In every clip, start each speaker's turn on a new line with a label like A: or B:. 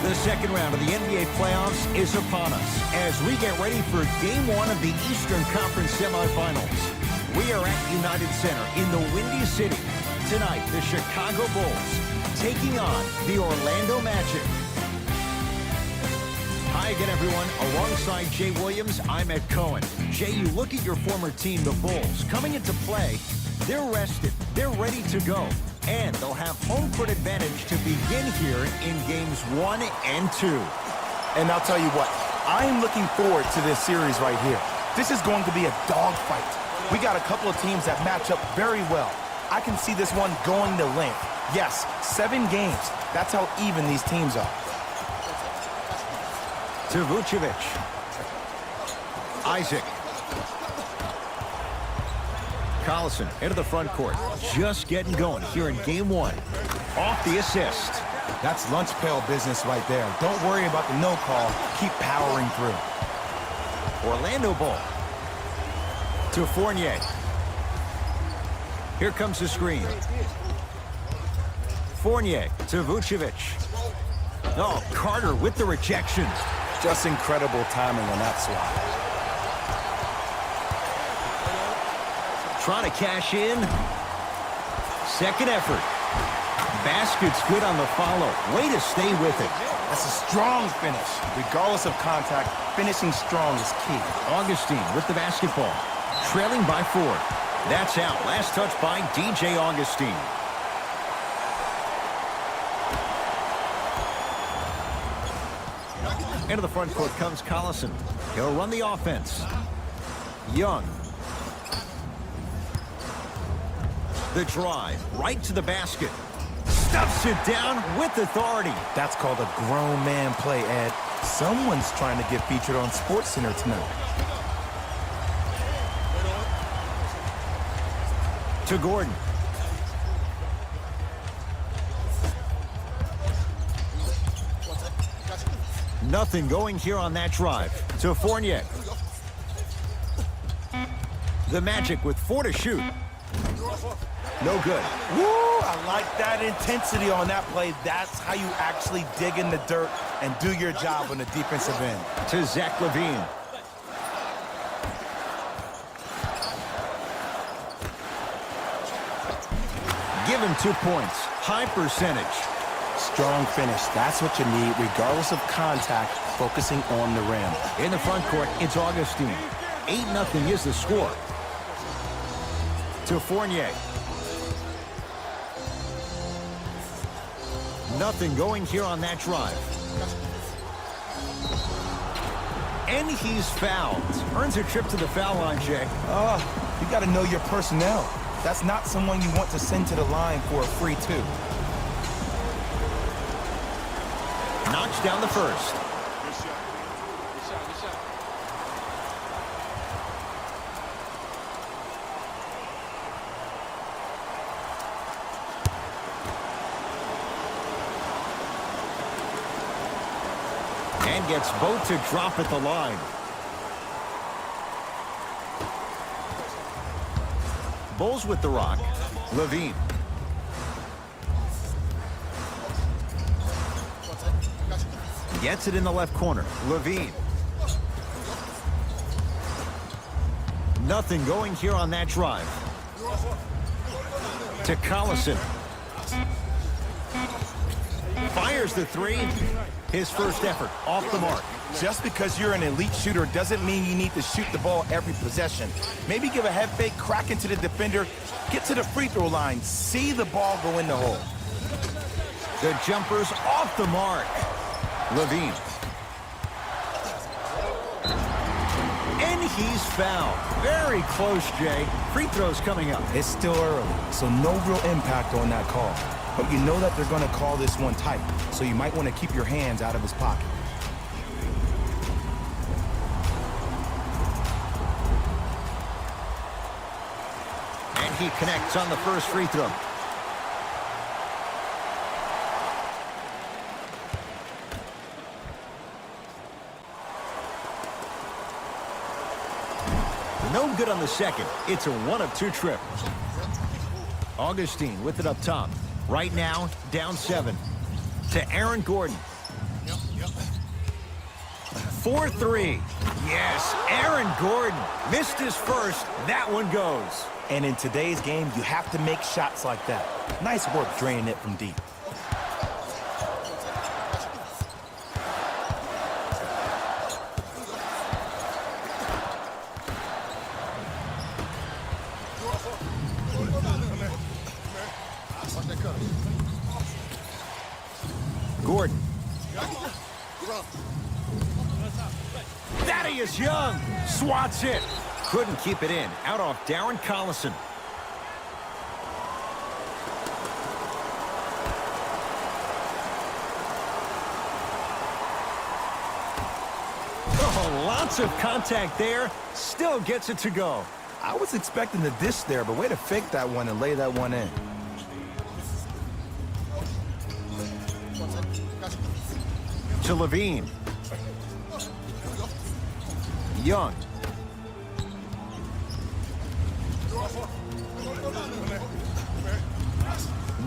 A: The second round of the NBA playoffs is upon us as we get ready for Game 1 of the Eastern Conference semifinals. We are at United Center in the Windy City. Tonight, the Chicago Bulls taking on the Orlando Magic. Hi again, everyone. Alongside Jay Williams, I'm Ed Cohen. Jay, you look at your former team, the Bulls, coming into play. They're rested. They're ready to go. And they'll have home court advantage to begin here in games 1 and 2.
B: And I'll tell you what, I'm looking forward to this series right here. This is going to be a dogfight. We got a couple of teams that match up very well. I can see this one going to length. Yes, 7 games. That's how even these teams are.
A: To Vucevic. Isaac. Collison into the front court. Just getting going here in game 1. Off the assist.
B: That's lunch pail business right there. Don't worry about the no call. Keep powering through.
A: Orlando ball. To Fournier. Here comes the screen. Fournier to Vucevic. Oh, Carter with the rejection.
B: Just incredible timing on that swat.
A: Trying to cash in. Second effort. Basket's good on the follow. Way to stay with it.
B: That's a strong finish. Regardless of contact, finishing strong is key.
A: Augustine with the basketball. Trailing by 4. That's out. Last touch by DJ Augustine. Into the front court comes Collison. He'll run the offense. Young. The drive right to the basket. Stuffs it down with authority.
B: That's called a grown man play, Ed. Someone's trying to get featured on SportsCenter tonight.
A: To Gordon. Nothing going here on that drive. To Fournier. The Magic with 4 to shoot. No good.
B: Woo! I like that intensity on that play. That's how you actually dig in the dirt and do your job on the defensive end.
A: To Zach LaVine. Give him 2 points. High percentage.
B: Strong finish. That's what you need, regardless of contact, focusing on the rim.
A: In the front court, it's Augustine. 8-0 is the score. To Fournier. Nothing going here on that drive. And he's fouled. Earns a trip to the foul line, Jay.
B: You got to know your personnel. That's not someone you want to send to the line for a free 2.
A: Knocks down the first. And gets both to drop at the line. Bulls with the rock. LaVine. Gets it in the left corner. LaVine. Nothing going here on that drive. To Collison. Fires the 3. His first effort off the mark.
B: Just because you're an elite shooter doesn't mean you need to shoot the ball every possession. Maybe give a head fake, crack into the defender, get to the free throw line, see the ball go in the hole.
A: The jumper's off the mark. LaVine. And he's fouled. Very close, Jay. Free throws coming up.
B: It's still early, so no real impact on that call. But you know that they're going to call this one tight, so you might want to keep your hands out of his pocket.
A: And he connects on the first free throw. No good on the second. It's a 1 of 2 trip. Augustine with it up top. Right now, down 7. To Aaron Gordon. 4-3. Yes, Aaron Gordon missed his first. That one goes.
B: And in today's game, you have to make shots like that. Nice work draining it from deep.
A: Gordon. Thaddeus Young swats it. Couldn't keep it in. Out off Darren Collison. Oh, lots of contact there. Still gets it to go.
B: I was expecting the dish there, but way to fake that one and lay that one in.
A: To Levine. Young.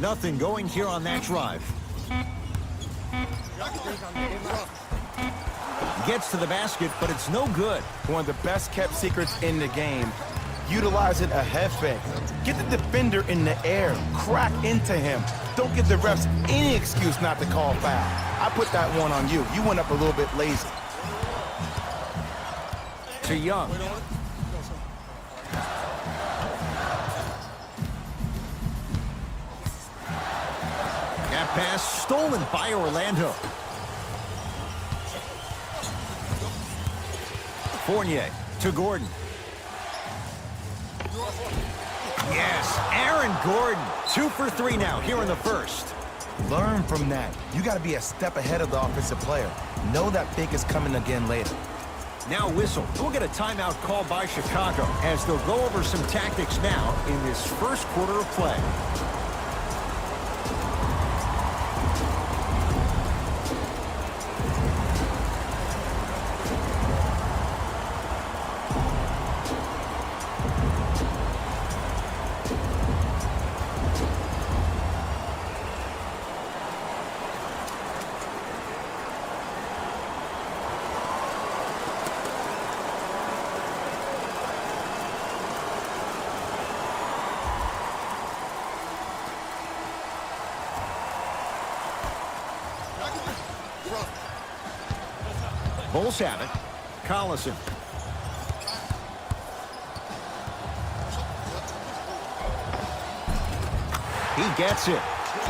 A: Nothing going here on that drive. Gets to the basket, but it's no good.
B: One of the best kept secrets in the game. Utilizing a head fake. Get the defender in the air. Crack into him. Don't give the refs any excuse not to call foul. I put that one on you. You went up a little bit lazy.
A: To Young. That pass stolen by Orlando. Fournier to Gordon. Yes, Aaron Gordon. 2 for 3 now here in the first.
B: Learn from that. You got to be a step ahead of the offensive player. Know that pick is coming again later.
A: Now whistle. We'll get a timeout called by Chicago as they'll go over some tactics now in this first quarter of play. Bulls have it. Collison. He gets it.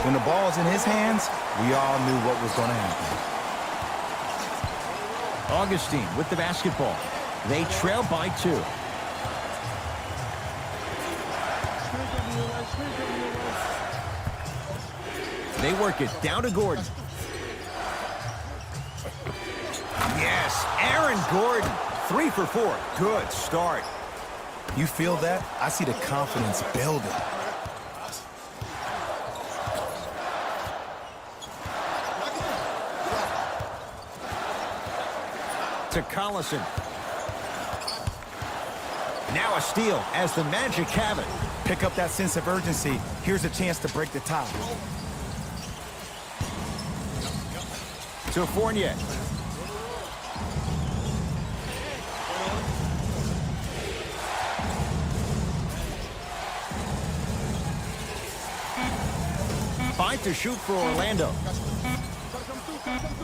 B: When the ball's in his hands, we all knew what was going to happen.
A: Augustine with the basketball. They trail by 2. They work it down to Gordon. Yes, Aaron Gordon. 3 for 4. Good start.
B: You feel that? I see the confidence building.
A: To Collison. Now a steal as the Magic have it.
B: Pick up that sense of urgency. Here's a chance to break the tie.
A: To Fournier. Five to shoot for Orlando.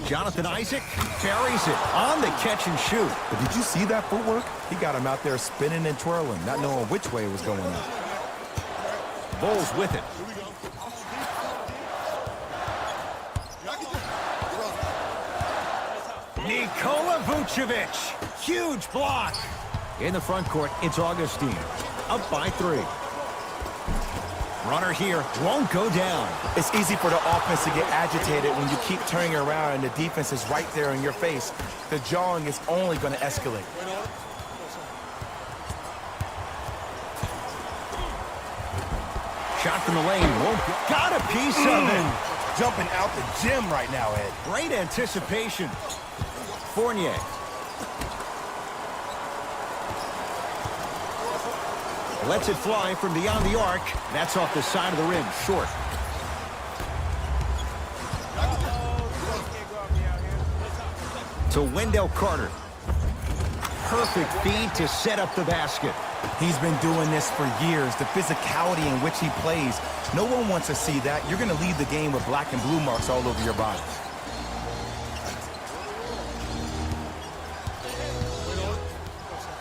A: Jonathan Isaac carries it on the catch and shoot.
B: But did you see that footwork? He got him out there spinning and twirling, not knowing which way it was going on.
A: Bulls with it. Nikola Vucevic. Huge block. In the front court, it's Augustine. Up by 3. Runner here won't go down.
B: It's easy for the offense to get agitated when you keep turning around and the defense is right there in your face. The jawing is only going to escalate.
A: Shot from the lane. Won't got a piece of it.
B: Jumping out the gym right now, Ed.
A: Great anticipation. Fournier. Lets it fly from beyond the arc. That's off the side of the rim, short. To Wendell Carter. Perfect feed to set up the basket.
B: He's been doing this for years. The physicality in which he plays. No one wants to see that. You're going to leave the game with black and blue marks all over your body.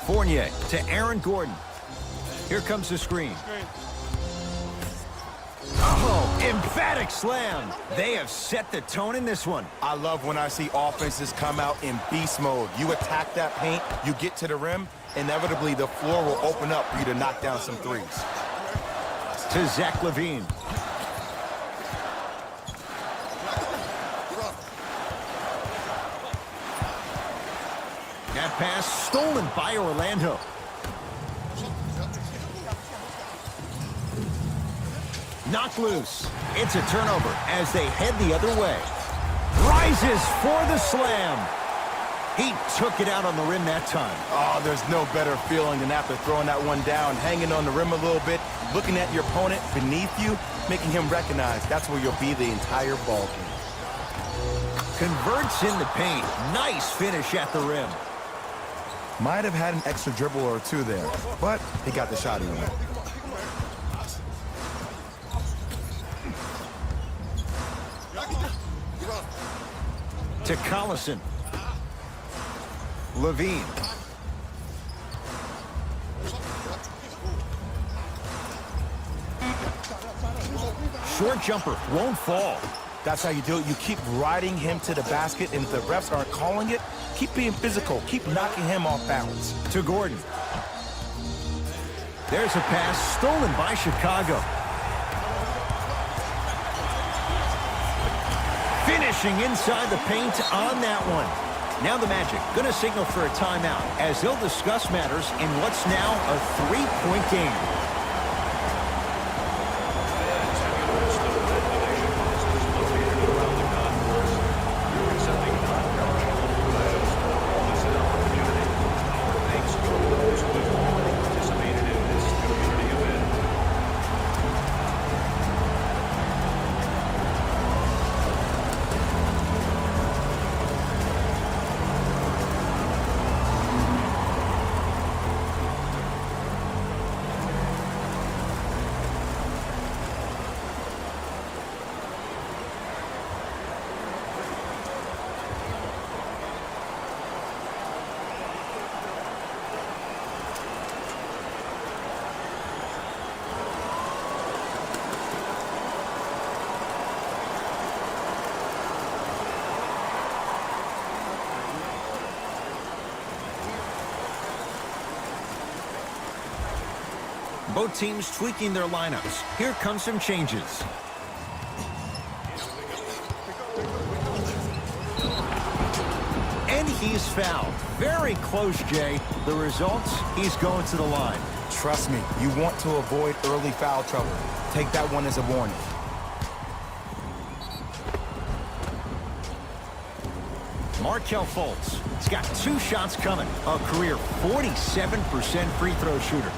A: Fournier to Aaron Gordon. Here comes the screen. Oh, emphatic slam. They have set the tone in this one.
B: I love when I see offenses come out in beast mode. You attack that paint, you get to the rim, inevitably the floor will open up for you to knock down some threes.
A: To Zach LaVine. That pass stolen by Orlando. Knocked loose. It's a turnover as they head the other way. Rises for the slam. He took it out on the rim that time.
B: Oh, there's no better feeling than after throwing that one down, hanging on the rim a little bit, looking at your opponent beneath you, making him recognize that's where you'll be the entire ball game.
A: Converts in the paint. Nice finish at the rim.
B: Might have had an extra dribble or two there, but he got the shot anyway.
A: To Collison. LaVine. Short jumper, won't fall.
B: That's how you do it. You keep riding him to the basket, and if the refs aren't calling it, keep being physical. Keep knocking him off balance.
A: To Gordon. There's a pass stolen by Chicago. Finishing inside the paint on that one. Now the Magic going to signal for a timeout as they'll discuss matters in what's now a three-point game. Both teams tweaking their lineups. Here come some changes. And he's fouled. Very close, Jay. The results, he's going to the line.
B: Trust me, you want to avoid early foul trouble. Take that one as a warning.
A: Markelle Fultz. He's got 2 shots coming. A career 47% free throw shooter.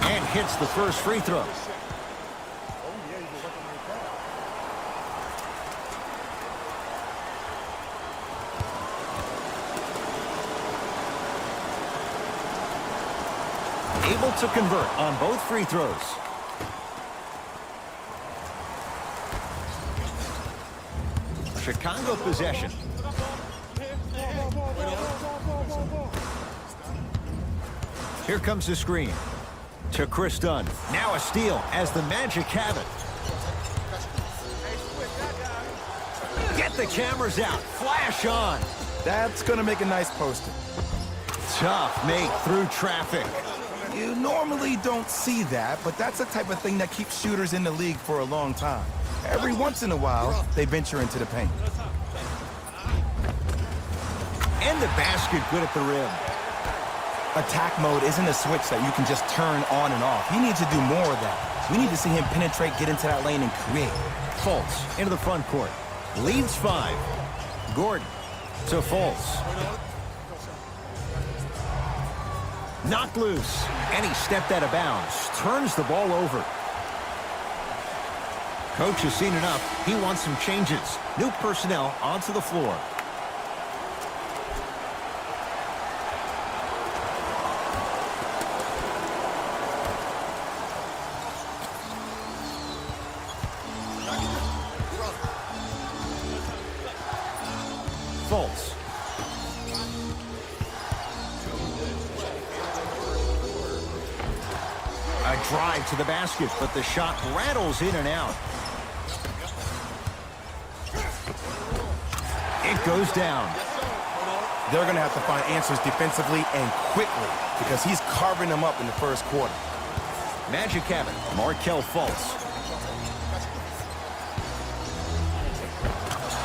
A: And hits the first free throw. Able to convert on both free throws. Chicago possession. Here comes the screen. To Chris Dunn. Now a steal as the Magic have it. Get the cameras out. Flash on.
B: That's going to make a nice poster.
A: Tough make through traffic.
B: You normally don't see that, but that's the type of thing that keeps shooters in the league for a long time. Every once in a while, they venture into the paint.
A: And the basket good at the rim.
B: Attack mode isn't a switch that you can just turn on and off. He needs to do more of that. We need to see him penetrate, get into that lane, and create.
A: Fultz into the front court. Leads 5. Gordon to Fultz. Knocked loose. And he stepped out of bounds. Turns the ball over. Coach has seen enough. He wants some changes. New personnel onto the floor. Fultz. A drive to the basket, but the shot rattles in and out. It goes down.
B: They're going to have to find answers defensively and quickly because he's carving them up in the first quarter.
A: Magic have it. Markelle Fultz.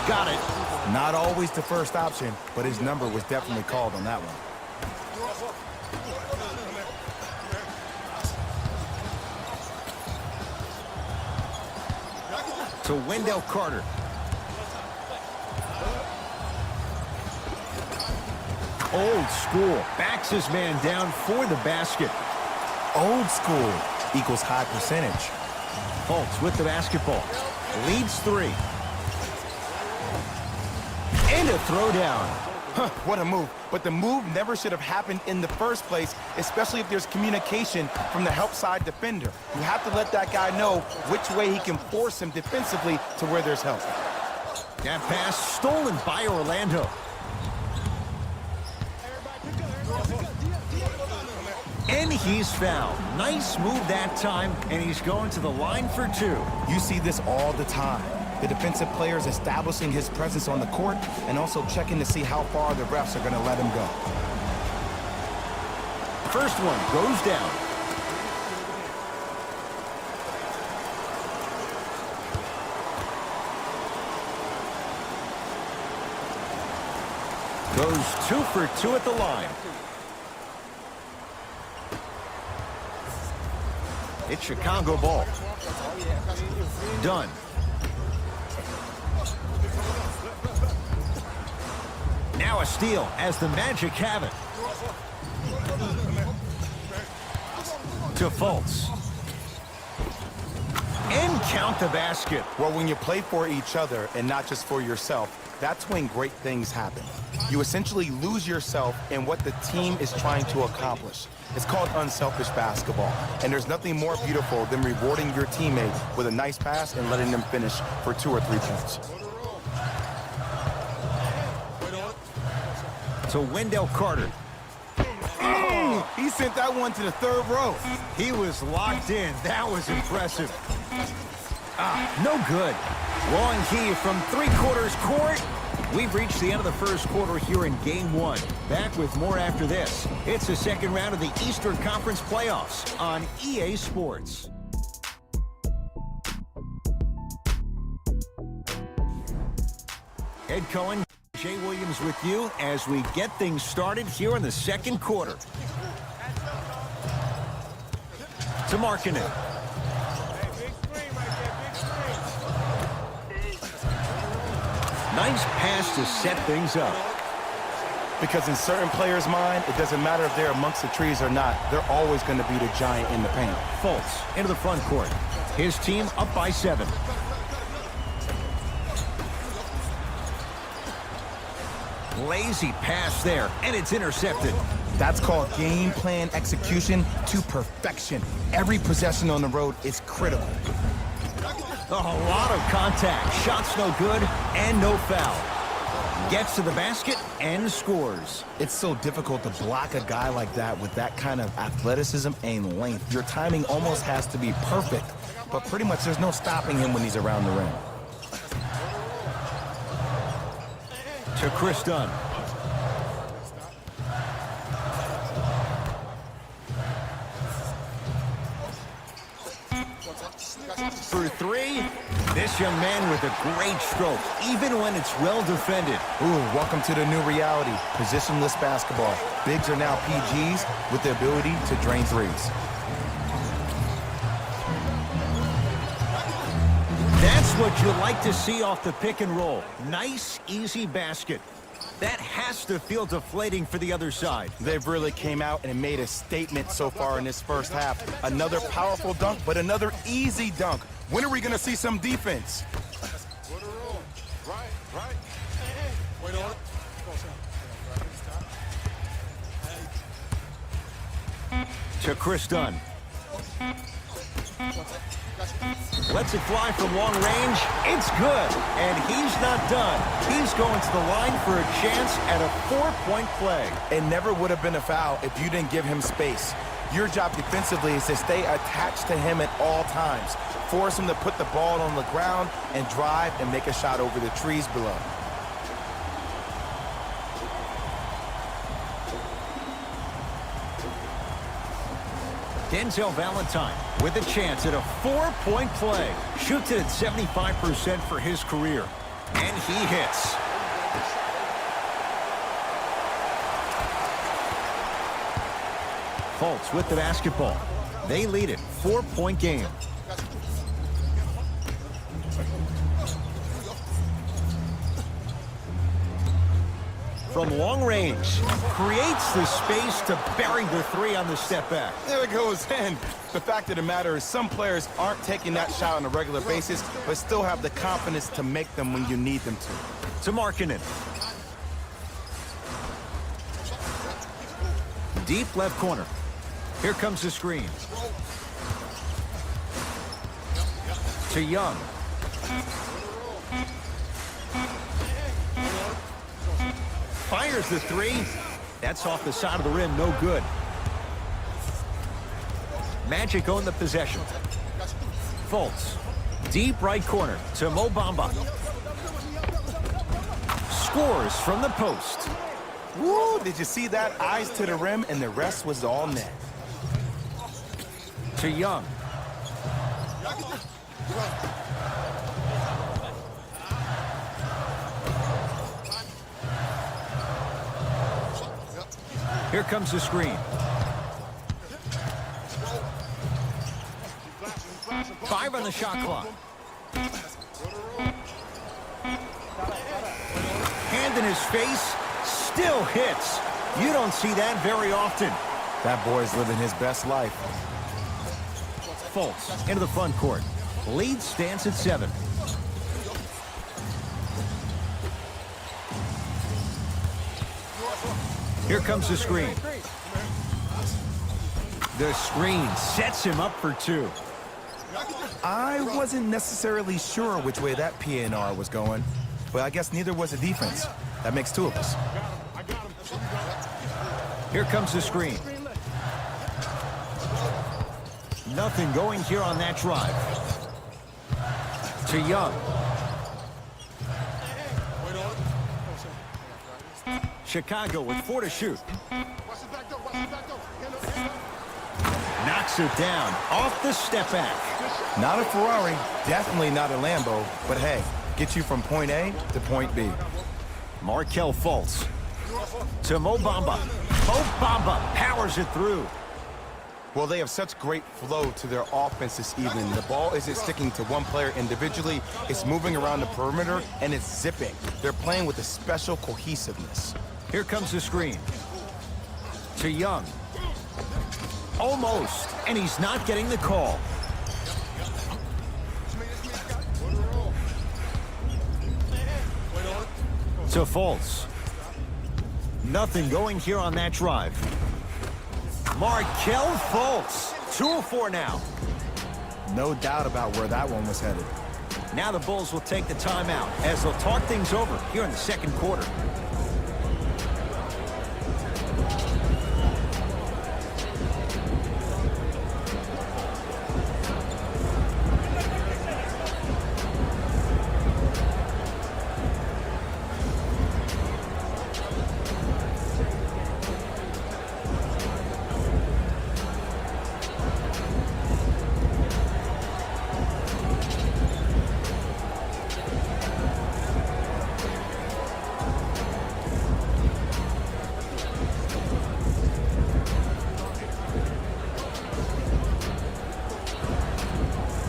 A: Got it.
B: Not always the first option, but his number was definitely called on that one.
A: To Wendell Carter. Old school. Backs his man down for the basket.
B: Old school equals high percentage.
A: Fultz with the basketball. Leads 3. And a throwdown.
B: What a move. But the move never should have happened in the first place, especially if there's communication from the help side defender. You have to let that guy know which way he can force him defensively to where there's help.
A: That pass stolen by Orlando. And he's fouled. Nice move that time, and he's going to the line for 2.
B: You see this all the time. The defensive players establishing his presence on the court and also checking to see how far the refs are going to let him go.
A: First one goes down. Goes 2 for 2 at the line. It's Chicago ball. Done. Now a steal as the Magic have it. To Fultz. And count the basket.
B: Well, when you play for each other and not just for yourself, that's when great things happen. You essentially lose yourself in what the team is trying to accomplish. It's called unselfish basketball, and there's nothing more beautiful than rewarding your teammate with a nice pass and letting them finish for 2 or 3 points.
A: To Wendell Carter.
B: Oh, he sent that one to the 3rd row.
A: He was locked in. That was impressive. No good. Long He from 3/4 court. We've reached the end of the first quarter here in Game 1. Back with more after this. It's the second round of the Eastern Conference Playoffs on EA Sports. Ed Cohen, Jay Williams with you as we get things started here in the second quarter. To Markkanen. Nice pass to set things up.
B: Because in certain players' mind, it doesn't matter if they're amongst the trees or not. They're always going to be the giant in the paint.
A: Fultz into the front court. His team up by 7. Lazy pass there, and it's intercepted.
B: That's called game plan execution to perfection. Every possession on the road is critical.
A: A lot of contact. Shots no good, and no foul. Gets to the basket and scores.
B: It's so difficult to block a guy like that with that kind of athleticism and length. Your timing almost has to be perfect, but pretty much there's no stopping him when he's around the rim.
A: To Chris Dunn. For 3, this young man with a great stroke, even when it's well defended.
B: Ooh, welcome to the new reality. Positionless basketball. Bigs are now PGs with the ability to drain threes.
A: That's what you like to see off the pick and roll. Nice, easy basket. That has to feel deflating for the other side.
B: They've really came out and made a statement so far in this first half. Another powerful dunk, but another easy dunk. When are we going to see some defense?
A: To Chris Dunn. Lets it fly from long range. It's good. And he's not done. He's going to the line for a chance at a 4-point play.
B: It never would have been a foul if you didn't give him space. Your job defensively is to stay attached to him at all times. Force him to put the ball on the ground and drive and make a shot over the trees below.
A: Denzel Valentine with a chance at a 4-point play. Shoots it at 75% for his career. And he hits. Fultz with the basketball. They lead it. 4-point game. From long range, creates the space to bury the three on the step back.
B: There it goes in. The fact of the matter is some players aren't taking that shot on a regular basis, but still have the confidence to make them when you need them to.
A: To Markkanen. Deep left corner. Here comes the screen. To Young. Fires the three. That's off the side of the rim, no good. Magic own the possession. Fultz. Deep right corner to Mo Bamba. Scores from the post.
B: Woo! Did you see that? Eyes to the rim, and the rest was all net.
A: To Young. Here comes the screen. Five on the shot clock. Hand in his face, still hits. You don't see that very often.
B: That boy's living his best life.
A: Fultz into the front court. Lead stands at 7. Here comes the screen. The screen sets him up for 2.
B: I wasn't necessarily sure which way that PNR was going, but I guess neither was the defense. That makes 2 of us.
A: Here comes the screen. Nothing going here on that drive. To Young. Chicago with 4 to shoot. Knocks it down off the step back.
B: Not a Ferrari, definitely not a Lambo, but hey, get you from point A to point B.
A: Markelle Fultz. To Mo Bamba. Mo Bamba powers it through.
B: Well, they have such great flow to their offense this evening. The ball isn't sticking to one player individually. It's moving around the perimeter, and it's zipping. They're playing with a special cohesiveness.
A: Here comes the screen. To Young. Almost, and he's not getting the call. To Fultz. Nothing going here on that drive. Markelle Fultz. 2 of 4 now.
B: No doubt about where that one was headed.
A: Now the Bulls will take the timeout as they'll talk things over here in the second quarter.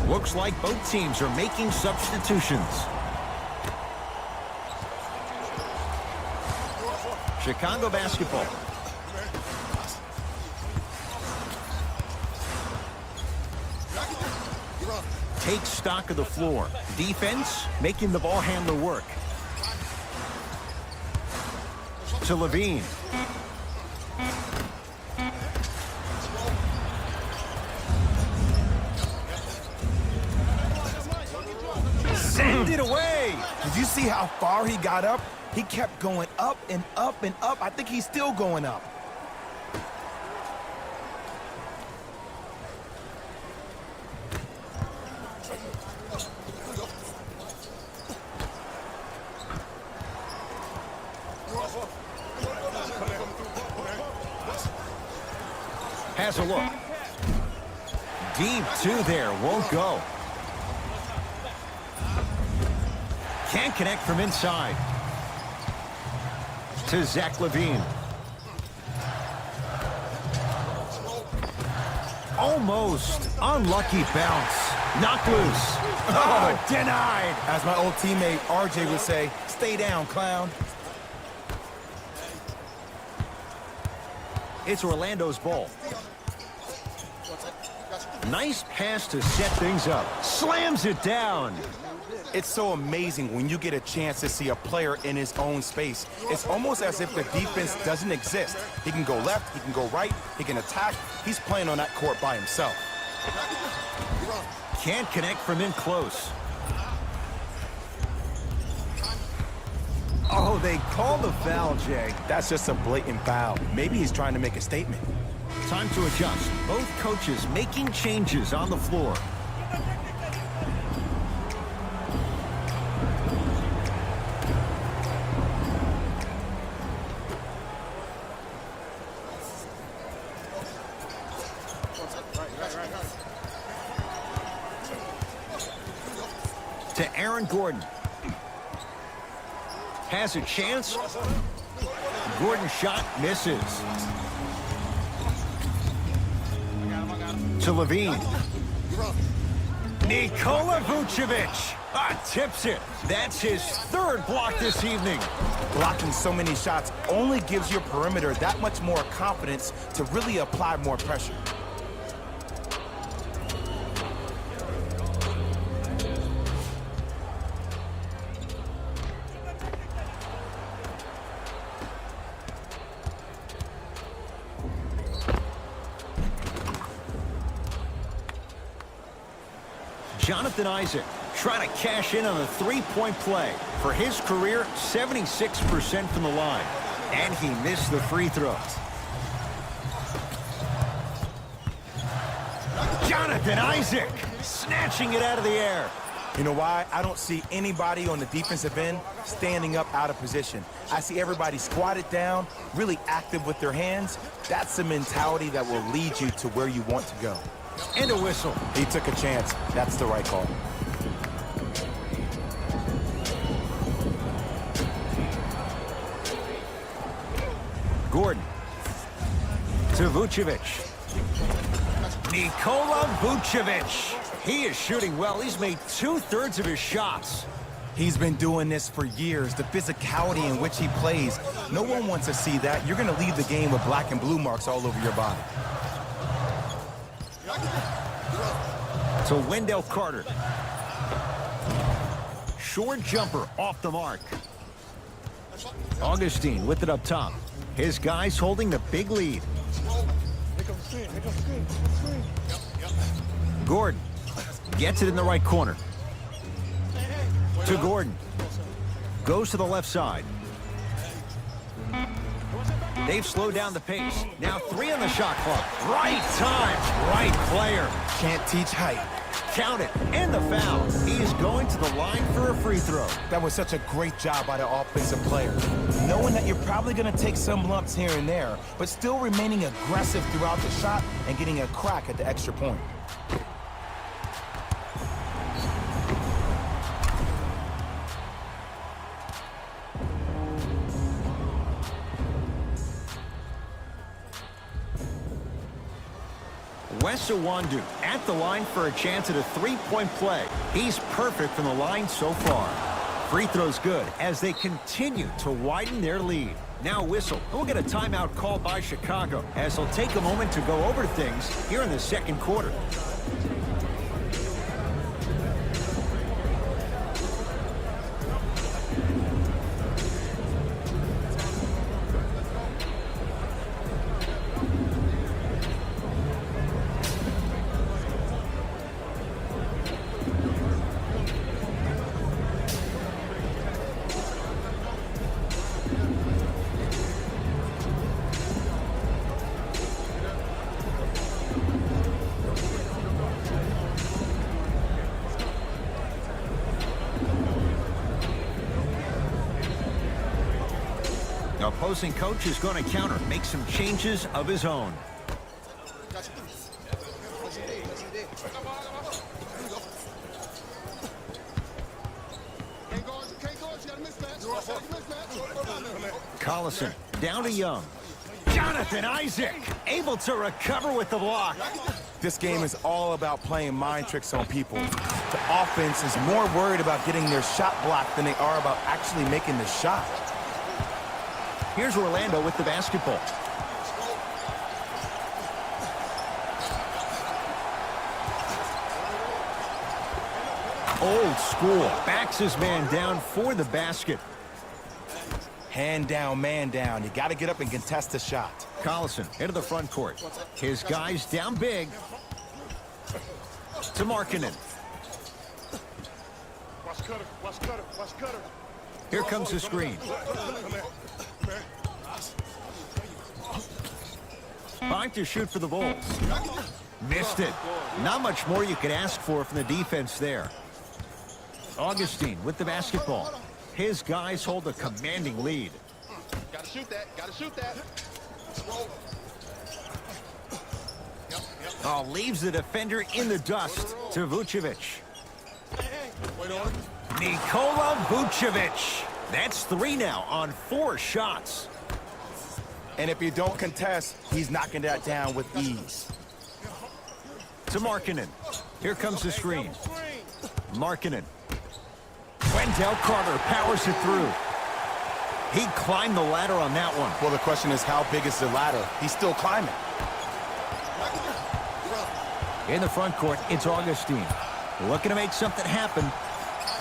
A: Looks like both teams are making substitutions. Chicago basketball. Take stock of the floor. Defense making the ball handler work. To Levine. Send it away.
B: Did you see how far he got up? He kept going up and up and up. I think he's still going up.
A: Has a look. Deep two there, won't go. Can't connect from inside. To Zach Levine. Almost. Unlucky bounce. Knocked loose. Oh, denied.
B: As my old teammate RJ would say, stay down, clown.
A: It's Orlando's ball. Nice pass to set things up. Slams it down.
B: It's so amazing when you get a chance to see a player in his own space. It's almost as if the defense doesn't exist. He can go left, he can go right, he can attack. He's playing on that court by himself.
A: Can't connect from in close. Oh, they call the foul, Jay.
B: That's just a blatant foul. Maybe he's trying to make a statement.
A: Time to adjust. Both coaches making changes on the floor. To Aaron Gordon. Has a chance. Gordon's shot misses. To Levine. Nikola Vucevic. Tips it. That's his third block this evening.
B: Blocking so many shots only gives your perimeter that much more confidence to really apply more pressure.
A: Jonathan Isaac trying to cash in on a three-point play. For his career, 76% from the line. And he missed the free throws. Jonathan Isaac snatching it out of the air.
B: You know why? I don't see anybody on the defensive end standing up out of position. I see everybody squatted down, really active with their hands. That's the mentality that will lead you to where you want to go.
A: And a whistle.
B: He took a chance. That's the right call.
A: Gordon. To Vucevic. Nikola Vucevic. He is shooting well. He's made 2/3 of his shots.
B: He's been doing this for years. The physicality in which he plays. No one wants to see that. You're going to leave the game with black and blue marks all over your body.
A: To Wendell Carter. Short jumper off the mark. Augustine with it up top. His guys holding the big lead. Gordon gets it in the right corner. To Gordon. Goes to the left side. They've slowed down the pace. Now 3 on the shot clock. Right time, right player.
B: Can't teach height.
A: Count it, and the foul. He's going to the line for a free throw.
B: That was such a great job by the offensive player. Knowing that you're probably going to take some lumps here and there, but still remaining aggressive throughout the shot and getting a crack at the extra point.
A: Wes Iwundu at the line for a chance at a three-point play. He's perfect from the line so far. Free throw's good as they continue to widen their lead. Now whistle. We'll get a timeout called by Chicago as they'll take a moment to go over things here in the second quarter. The opposing coach is going to counter, make some changes of his own. Collison down to Young. Jonathan Isaac able to recover with the block.
B: This game is all about playing mind tricks on people. The offense is more worried about getting their shot blocked than they are about actually making the shot.
A: Here's Orlando with the basketball. Old school. Backs his man down for the basket.
B: Hand down, man down. You got to get up and contest the shot.
A: Collison into the front court. His guys down big. To Markkanen. Here comes the screen. Five to shoot for the Bulls. Missed it. Not much more you could ask for from the defense there. Augustine with the basketball. His guys hold a commanding lead.
C: Gotta shoot that. Gotta shoot that.
A: Oh, leaves the defender in the dust to Vucevic. Nikola Vucevic. That's 3 now on 4 shots.
B: And if you don't contest, he's knocking that down with ease.
A: To Markkanen. Here comes the screen. Markkanen. Wendell Carter powers it through. He climbed the ladder on that one.
B: Well, the question is, how big is the ladder? He's still climbing.
A: In the front court, it's Augustine. Looking to make something happen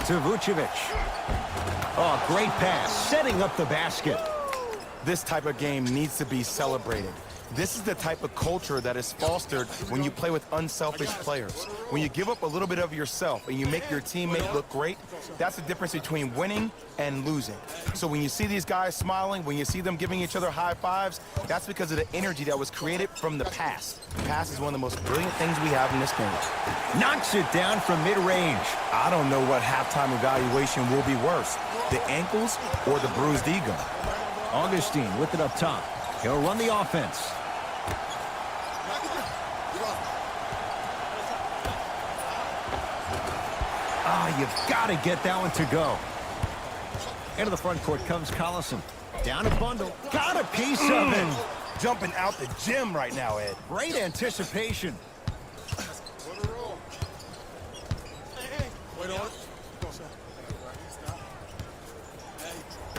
A: to Vucevic. Oh, great pass, setting up the basket.
B: This type of game needs to be celebrated. This is the type of culture that is fostered when you play with unselfish players. When you give up a little bit of yourself and you make your teammate look great, that's the difference between winning and losing. So when you see these guys smiling, when you see them giving each other high fives, that's because of the energy that was created from the pass. The pass is one of the most brilliant things we have in this game.
A: Knocks it down from mid-range.
B: I don't know what halftime evaluation will be worse, the ankles or the bruised ego.
A: Augustine with it up top. He'll run the offense. You've got to get that one to go. Into the front court comes Collison. Down a bundle. Got a piece of it.
B: Jumping out the gym right now, Ed.
A: Great anticipation.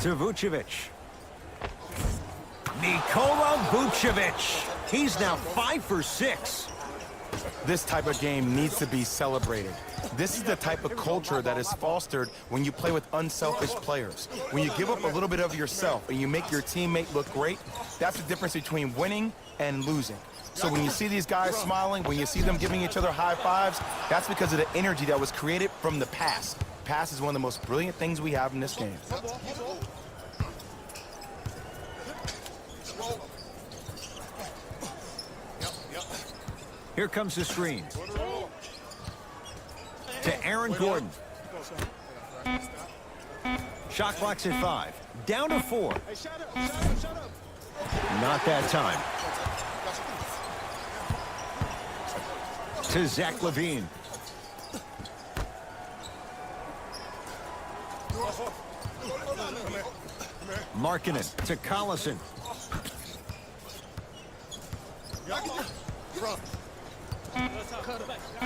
A: To Vucevic. Nikola Vucevic. He's now 5 for 6.
B: This type of game needs to be celebrated. This is the type of culture that is fostered when you play with unselfish players. When you give up a little bit of yourself and you make your teammate look great, that's the difference between winning and losing. So when you see these guys smiling, when you see them giving each other high fives, that's because of the energy that was created from the pass. Pass is one of the most brilliant things we have in this game.
A: Here comes the screen. To Aaron Gordon. Shot clock's at 5. Down to 4. Not that time. To Zach LaVine. Markkanen to Collison.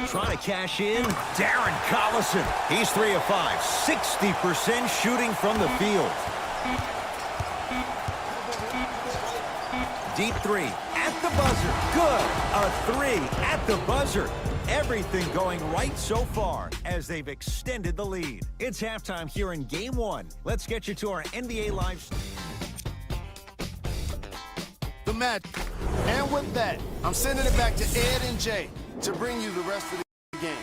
A: Trying to cash in. Darren Collison. He's 3 of 5. 60% shooting from the field. Deep 3 at the buzzer. Good. A 3 at the buzzer. Everything going right so far as they've extended the lead. It's halftime here in Game 1. Let's get you to our NBA Live.
D: The match. And with that, I'm sending it back to Ed and Jay to bring you the rest of the game.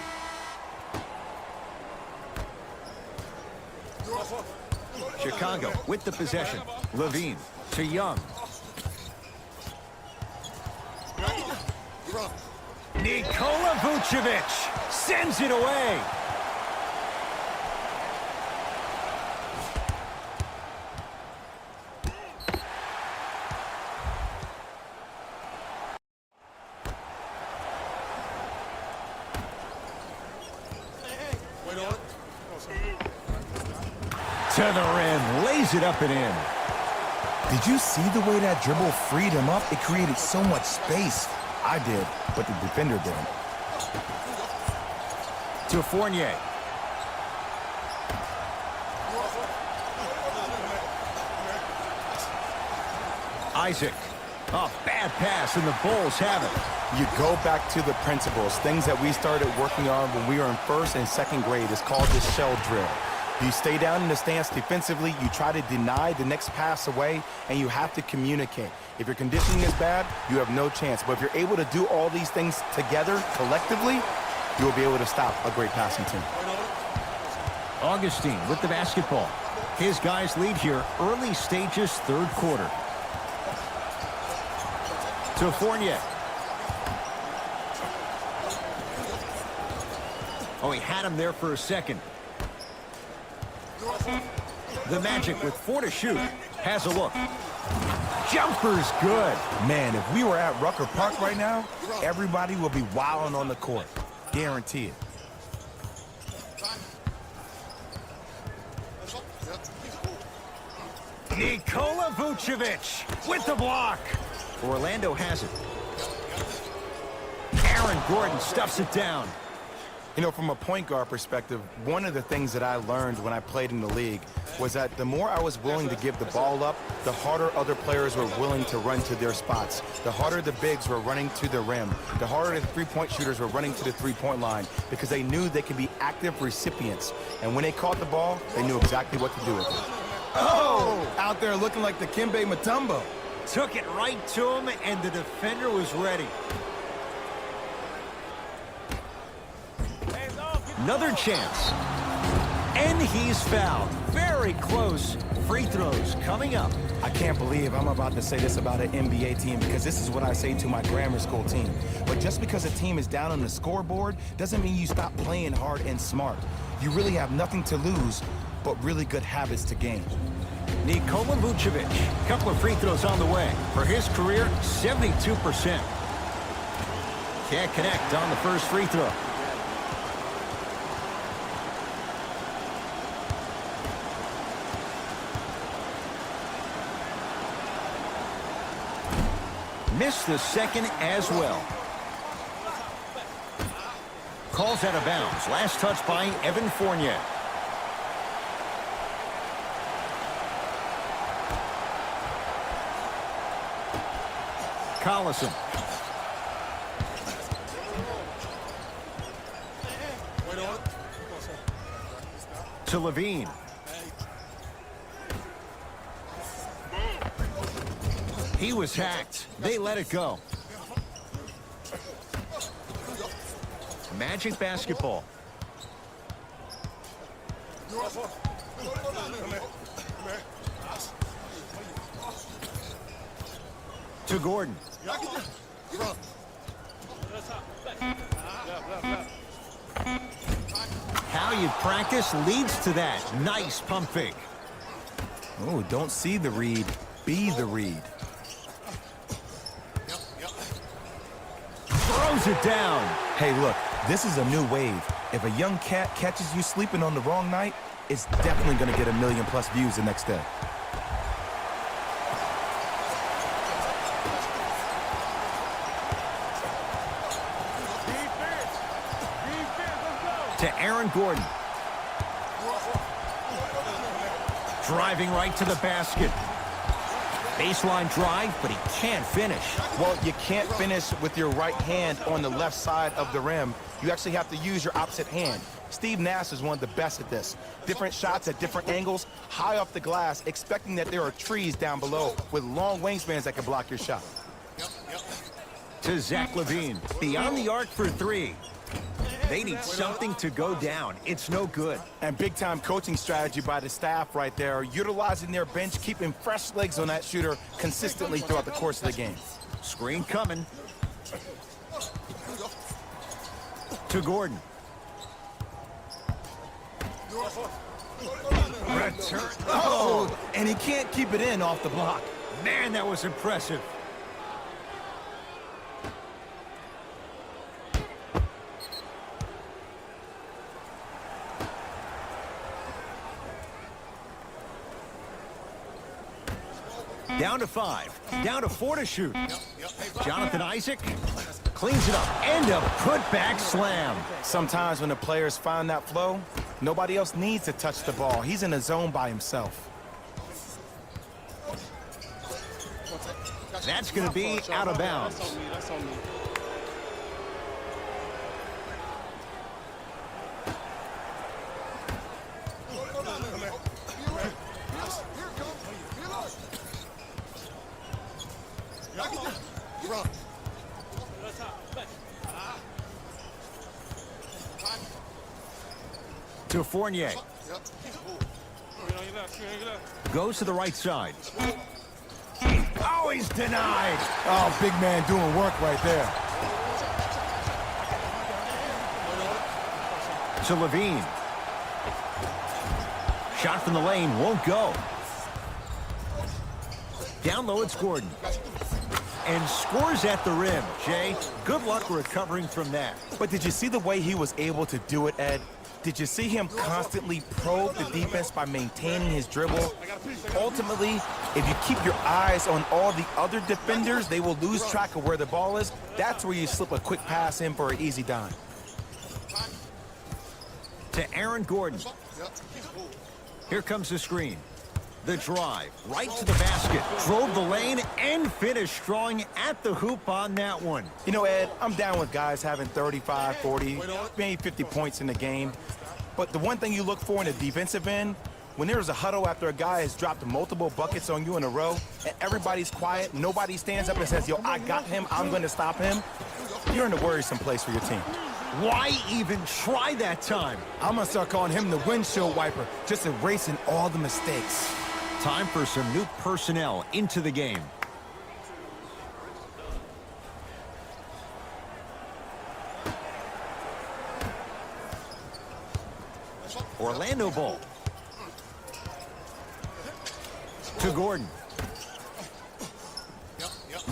A: Chicago with the possession. LaVine to Young. Nikola Vucevic sends it away. To the rim, lays it up and in.
B: Did you see the way that dribble freed him up? It created so much space. I did, but the defender didn't.
A: To Fournier. Isaac. Oh, bad pass, and the Bulls have it.
B: You go back to the principles, things that we started working on when we were in first and second grade. It's called the shell drill. You stay down in the stance defensively, you try to deny the next pass away, and you have to communicate. If your conditioning is bad, you have no chance. But if you're able to do all these things together, collectively, you will be able to stop a great passing team.
A: Augustine with the basketball. His guys lead here, early stages, third quarter. To Fournier. Oh, he had him there for a second. The Magic with 4 to shoot. Has a look. Jumper's good.
B: Man, if we were at Rucker Park right now, everybody will be wilding on the court. Guarantee it.
A: Nikola Vucevic with the block. Orlando has it. Aaron Gordon stuffs it down.
B: You know, from a point guard perspective, one of the things that I learned when I played in the league was that the more I was willing to give the ball up, the harder other players were willing to run to their spots. The harder the bigs were running to the rim. The harder the three-point shooters were running to the three-point line because they knew they could be active recipients. And when they caught the ball, they knew exactly what to do with it. Oh! Out there looking like the Kimbe Mutombo.
A: Took it right to him, and the defender was ready. Another chance. And he's fouled. Very close. Free throws coming up.
B: I can't believe I'm about to say this about an NBA team because this is what I say to my grammar school team. But just because a team is down on the scoreboard doesn't mean you stop playing hard and smart. You really have nothing to lose, but really good habits to gain.
A: Nikola Vucevic. Couple of free throws on the way. For his career, 72%. Can't connect on the first free throw. Missed the second as well. Calls out of bounds. Last touch by Evan Fournier. Collison. To Levine. He was hacked. They let it go. Magic basketball. To Gordon. How you practice leads to that. Nice pump fake.
B: Oh, don't see the read. Be the read.
A: Throws it down.
B: Hey, look, this is a new wave. If a young cat catches you sleeping on the wrong night, it's definitely going to get 1 million+ views the next day.
A: To Aaron Gordon. Driving right to the basket. Baseline drive, but he can't finish.
B: Well, you can't finish with your right hand on the left side of the rim. You actually have to use your opposite hand. Steve Nash is one of the best at this. Different shots at different angles, high off the glass, expecting that there are trees down below with long wingspans that can block your shot.
A: To Zach LaVine. Beyond the arc for 3. They need something to go down. It's no good.
B: And big-time coaching strategy by the staff right there, utilizing their bench, keeping fresh legs on that shooter consistently throughout the course of the game.
A: Screen coming. To Gordon. Return.
B: Oh, and he can't keep it in off the block.
A: Man, that was impressive. Down to 5. Down to 4 to shoot. Jonathan Isaac cleans it up. And a putback slam.
B: Sometimes when the players find that flow, nobody else needs to touch the ball. He's in a zone by himself.
A: That's going to be out of bounds. To Fournier. Goes to the right side. Oh, he's denied.
B: Oh, big man doing work right there.
A: To Levine. Shot from the lane won't go. Down low, it's Gordon. And scores at the rim. Jay, good luck recovering from that.
B: But did you see the way he was able to do it, Ed? Did you see him constantly probe the defense by maintaining his dribble? Ultimately, if you keep your eyes on all the other defenders, they will lose track of where the ball is. That's where you slip a quick pass in for an easy dime.
A: To Aaron Gordon. Here comes the screen. The drive, right to the basket. Drove the lane and finished strong at the hoop on that one.
B: You know, Ed, I'm down with guys having 35, 40, maybe 50 points in the game. But the one thing you look for in the defensive end, when there's a huddle after a guy has dropped multiple buckets on you in a row, and everybody's quiet, nobody stands up and says, yo, I got him, I'm going to stop him, you're in a worrisome place for your team.
A: Why even try that time?
B: I'm going to start calling him the windshield wiper, just erasing all the mistakes.
A: Time for some new personnel into the game. Orlando ball. To Gordon.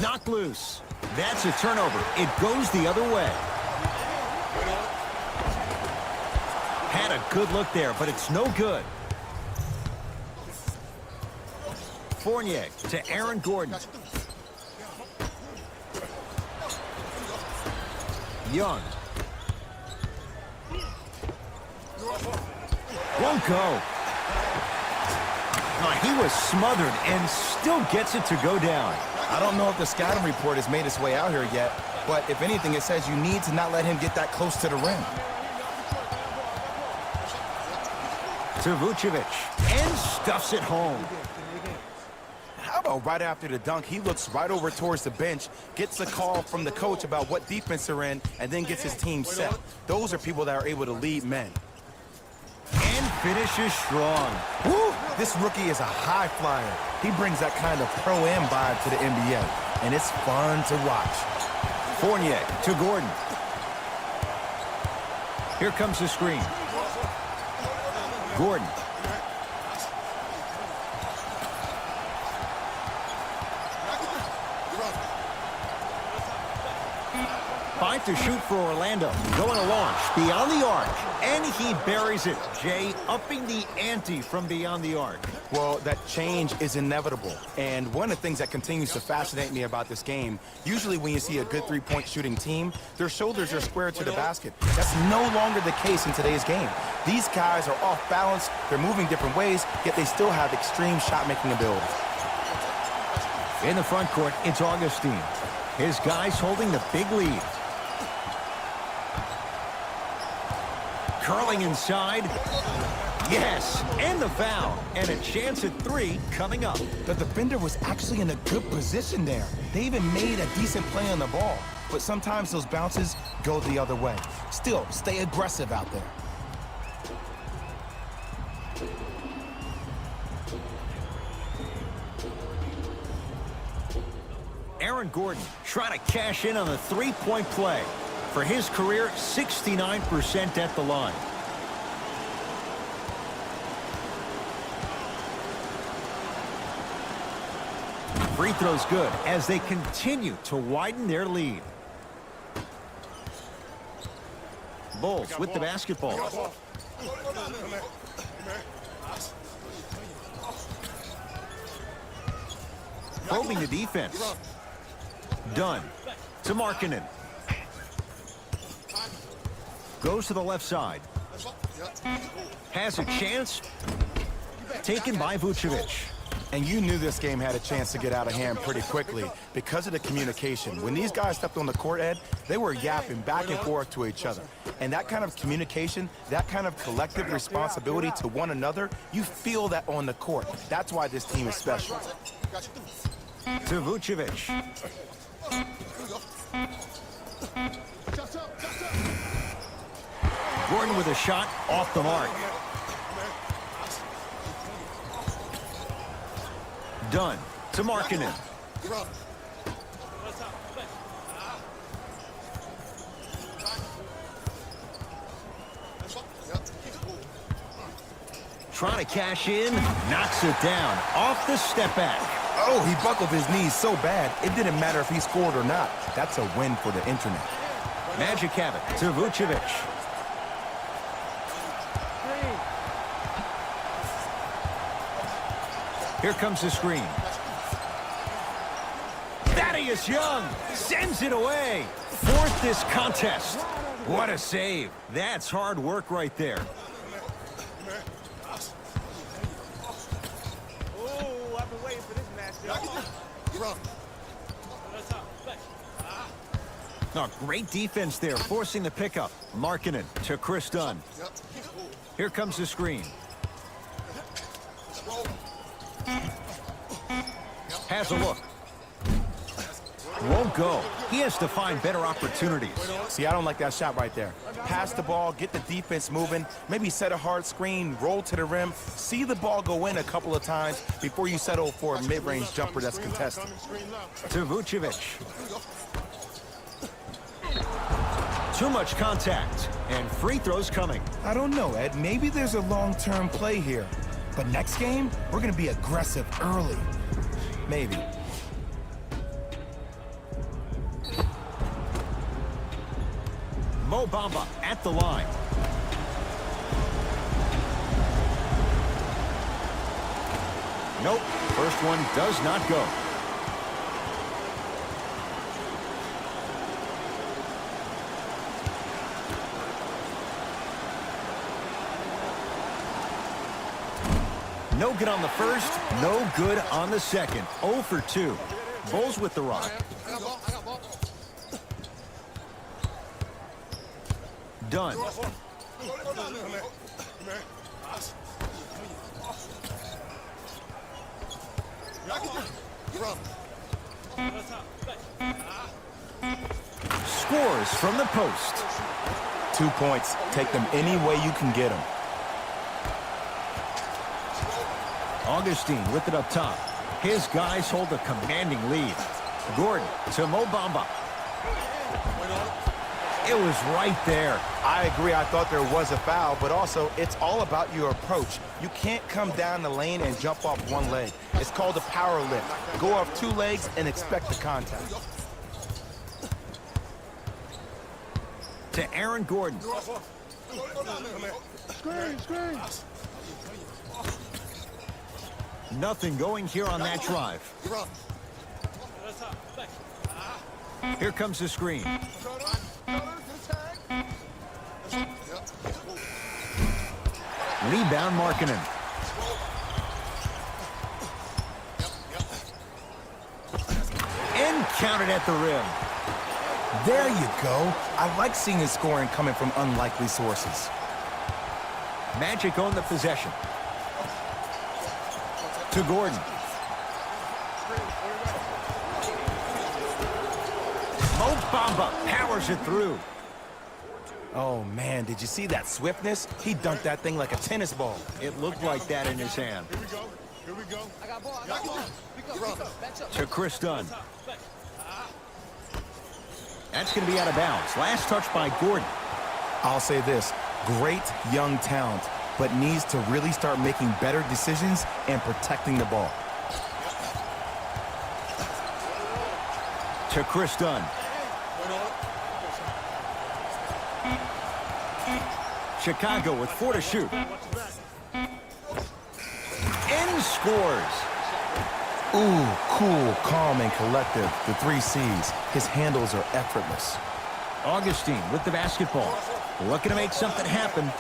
A: Knocked loose. That's a turnover. It goes the other way. Had a good look there, but it's no good. Fournier to Aaron Gordon. Young. Won't go. He was smothered and still gets it to go down.
B: I don't know if the scouting report has made its way out here yet, but if anything, it says you need to not let him get that close to the rim.
A: To Vucevic, and stuffs it home.
B: How about right after the dunk, he looks right over towards the bench, gets a call from the coach about what defense they're in, and then gets his team set. Those are people that are able to lead men.
A: And finishes strong.
B: Woo! This rookie is a high flyer. He brings that kind of pro-am vibe to the NBA, and it's fun to watch.
A: Fournier to Gordon. Here comes the screen. Gordon. 5 to shoot for Orlando. Going to launch beyond the arc. And he buries it. Jay upping the ante from beyond the arc.
B: Well, that change is inevitable. And one of the things that continues to fascinate me about this game, usually when you see a good three-point shooting team, their shoulders are square to the basket. That's no longer the case in today's game. These guys are off balance, they're moving different ways, yet they still have extreme shot-making ability.
A: In the front court, it's Augustine. His guys holding the big lead. Curling inside. Yes, and the foul. And a chance at 3 coming up.
B: The defender was actually in a good position there. They even made a decent play on the ball. But sometimes those bounces go the other way. Still, stay aggressive out there.
A: Aaron Gordon trying to cash in on the three-point play. For his career, 69% at the line. Free throw's good as they continue to widen their lead. Bulls with the basketball. probing the defense. Dunn to Markkanen. Goes to the left side. Has a chance. Taken by Vucevic.
B: And you knew this game had a chance to get out of hand pretty quickly because of the communication. When these guys stepped on the court, Ed, they were yapping back and forth to each other. And that kind of communication, that kind of collective responsibility to one another, you feel that on the court. That's why this team is special.
A: To Vucevic. Gordon with a shot off the mark. Dunn to Markkanen. Trying to cash in, knocks it down off the step back.
B: Oh, he buckled his knees so bad, it didn't matter if he scored or not. That's a win for the internet.
A: Magic have it to Vucevic. Here comes the screen. Thaddeus Young sends it away. Fourth this contest. What a save. That's hard work right there.
E: Oh, I've been waiting for this matchup.
A: Oh, great defense there, forcing the pickup. Markkanen to Chris Dunn. Here comes the screen. Has a look. Won't go. He has to find better opportunities.
B: See, I don't like that shot right there. Pass the ball, get the defense moving, maybe set a hard screen, roll to the rim, see the ball go in a couple of times before you settle for a mid-range jumper that's contested.
A: To Vucevic. Too much contact, and free throws coming.
B: I don't know, Ed. Maybe there's a long-term play here. But next game, we're going to be aggressive early. Maybe.
A: Mo Bamba at the line. Nope, first one does not go. No good on the first, no good on the second. 0 for 2. Bulls with the rock. Done. Scores from the post.
B: 2 points. Take them any way you can get them.
A: Augustine with it up top. His guys hold a commanding lead. Gordon to Mo Bamba. It was right there.
B: I agree. I thought there was a foul, but also it's all about your approach. You can't come down the lane and jump off one leg. It's called a power lift. Go off 2 legs and expect the contact.
A: To Aaron Gordon.
E: Screen.
A: Nothing going here on that drive. Here comes the screen. Rebound Markkanen. And counted at the rim.
B: There you go. I like seeing his scoring coming from unlikely sources.
A: Magic own the possession. To Gordon. Mo Bamba powers it through.
B: Oh, man, did you see that swiftness? He dunked that thing like a tennis ball.
A: It looked like that in his hand.
E: Here we go. I got ball.
A: To Chris Dunn. That's going to be out of bounds. Last touch by Gordon.
B: I'll say this, great young talent, but needs to really start making better decisions and protecting the ball.
A: To Chris Dunn. Chicago with 4 to shoot. And scores.
B: Ooh, cool, calm, and collective. The 3 C's. His handles are effortless.
A: Augustine with the basketball. Looking to make something happen.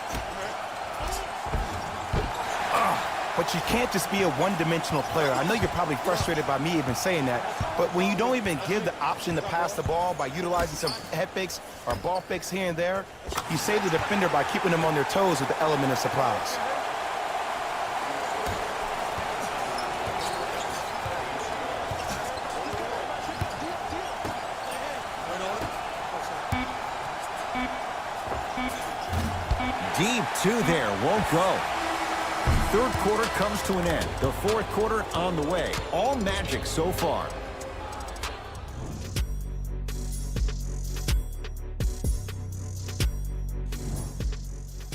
B: But you can't just be a one-dimensional player. I know you're probably frustrated by me even saying that, but when you don't even give the option to pass the ball by utilizing some head fakes or ball fakes here and there, you save the defender by keeping them on their toes with the element of surprise.
A: Deep 2 there, won't go. Third quarter comes to an end. The fourth quarter on the way. All magic so far.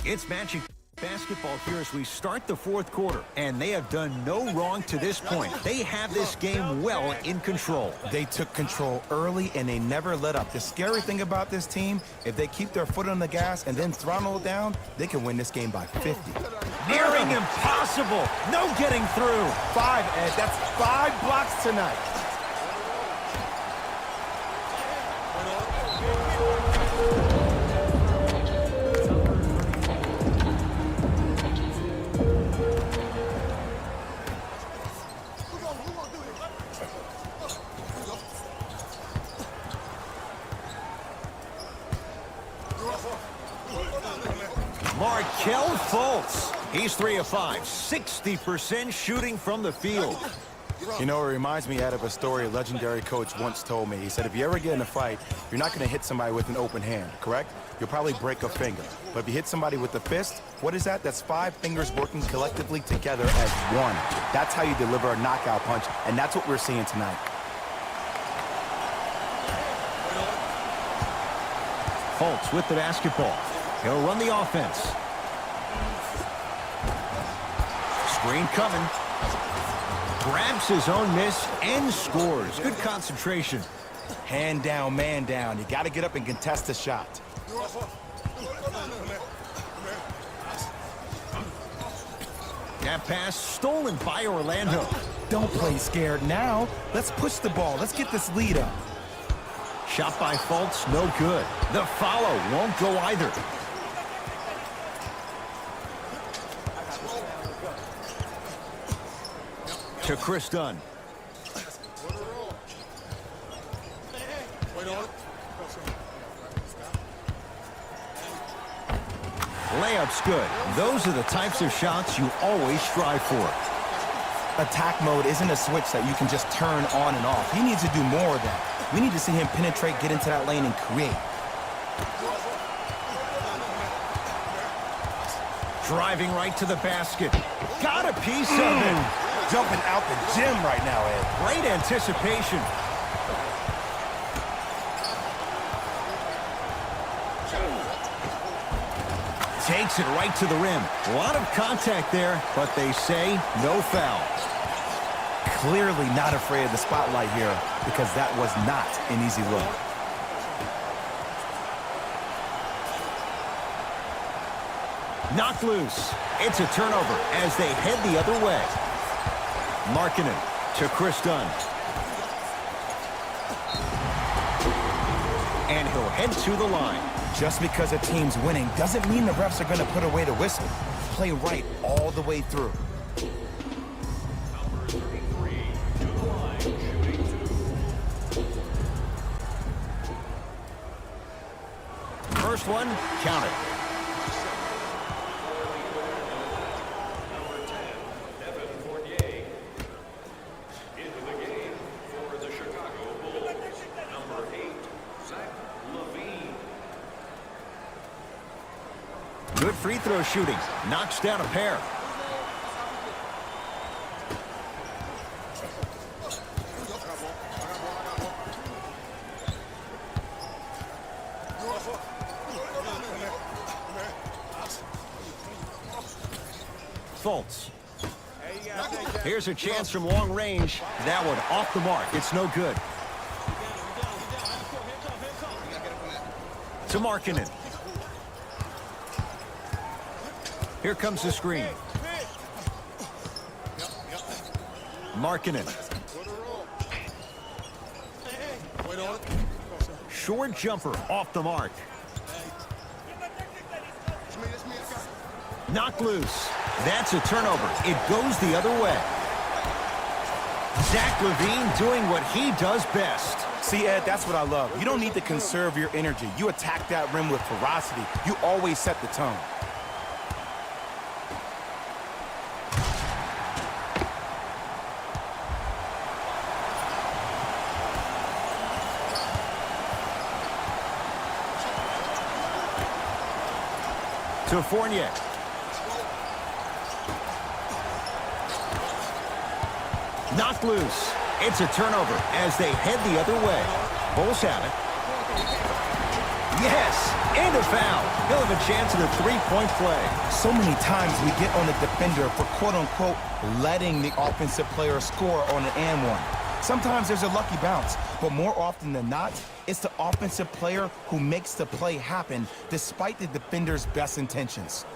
A: It's Magic basketball here as we start the fourth quarter, and they have done no wrong to this point. They have this game well in control.
B: They took control early, and they never let up. The scary thing about this team, if they keep their foot on the gas and then throttle it down, they can win this game by 50.
A: Nearing impossible. No getting through.
B: 5, Ed. That's 5 blocks tonight.
A: Markelle Fultz. He's 3 of 5, 60% shooting from the field.
B: You know, it reminds me of a story a legendary coach once told me. He said, if you ever get in a fight, you're not going to hit somebody with an open hand, correct? You'll probably break a finger. But if you hit somebody with a fist, what is that? That's 5 fingers working collectively together as one. That's how you deliver a knockout punch, and that's what we're seeing tonight.
A: Fultz with the basketball. He'll run the offense. Screen coming. Grabs his own miss and scores. Good concentration.
B: Hand down, man down. You got to get up and contest the shot.
A: That pass stolen by Orlando.
B: Don't play scared now. Let's push the ball. Let's get this lead up.
A: Shot by Fultz, no good. The follow won't go either. To Chris Dunn. Layup's good. Those are the types of shots you always strive for.
B: Attack mode isn't a switch that you can just turn on and off. He needs to do more of that. We need to see him penetrate, get into that lane, and create.
A: Driving right to the basket. Got a piece of it.
B: Jumping out the gym right now, Ed.
A: Great anticipation. Takes it right to the rim. A lot of contact there, but they say no foul.
B: Clearly not afraid of the spotlight here because that was not an easy look.
A: Knocked loose. It's a turnover as they head the other way. Markkanen to Chris Dunn. And he'll head to the line.
B: Just because a team's winning doesn't mean the refs are going to put away the whistle. Play right all the way through.
A: First one, count it. Good free throw shooting. Knocks down a pair. Fultz. Here's a chance from long range. That one off the mark. It's no good. To Markkanen. Here comes the screen. Markkanen. Short jumper off the mark. Knocked loose. That's a turnover. It goes the other way. Zach LaVine doing what he does best.
B: See, Ed, that's what I love. You don't need to conserve your energy. You attack that rim with ferocity. You always set the tone.
A: To Fournier. Knocked loose. It's a turnover as they head the other way. Bulls have it. Yes, and a foul. He'll have a chance at a three-point play.
B: So many times we get on the defender for quote-unquote letting the offensive player score on an and one. Sometimes there's a lucky bounce, but more often than not, it's the offensive player who makes the play happen despite the defender's best intentions.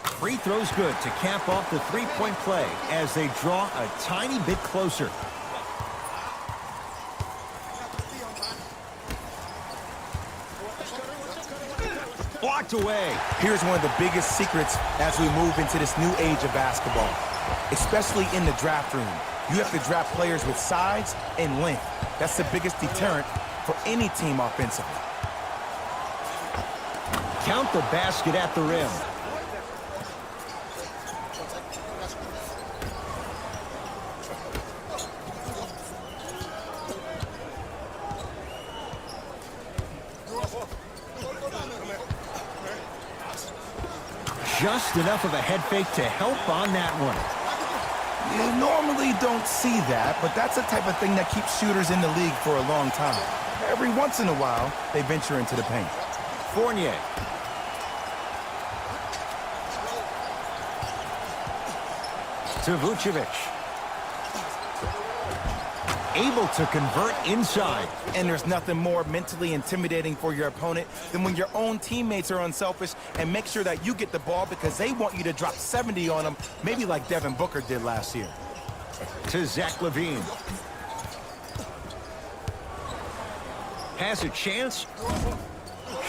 A: Free throw's good to cap off the three-point play as they draw a tiny bit closer. Blocked away.
B: Here's one of the biggest secrets as we move into this new age of basketball, especially in the draft room. You have to draft players with size and length. That's the biggest deterrent for any team offensively.
A: Count the basket at the rim. Just enough of a head fake to help on that one.
B: You normally don't see that, but that's the type of thing that keeps shooters in the league for a long time. Every once in a while, they venture into the paint.
A: Fournier. To Vucevic. Able to convert inside.
B: And there's nothing more mentally intimidating for your opponent than when your own teammates are unselfish and make sure that you get the ball because they want you to drop 70 on them, maybe like Devin Booker did last year.
A: To Zach LaVine. Has a chance.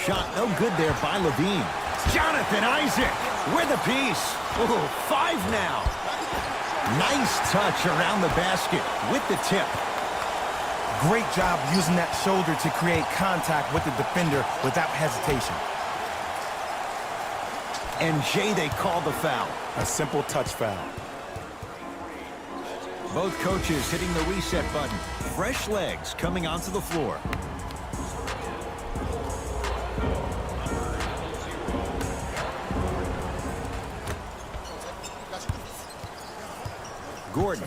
A: Shot no good there by LaVine. Jonathan Isaac with a piece. Ooh, 5 now. Nice touch around the basket with the tip.
B: Great job using that shoulder to create contact with the defender without hesitation.
A: And Jay, they call the foul.
B: A simple touch foul.
A: Both coaches hitting the reset button. Fresh legs coming onto the floor. Gordon.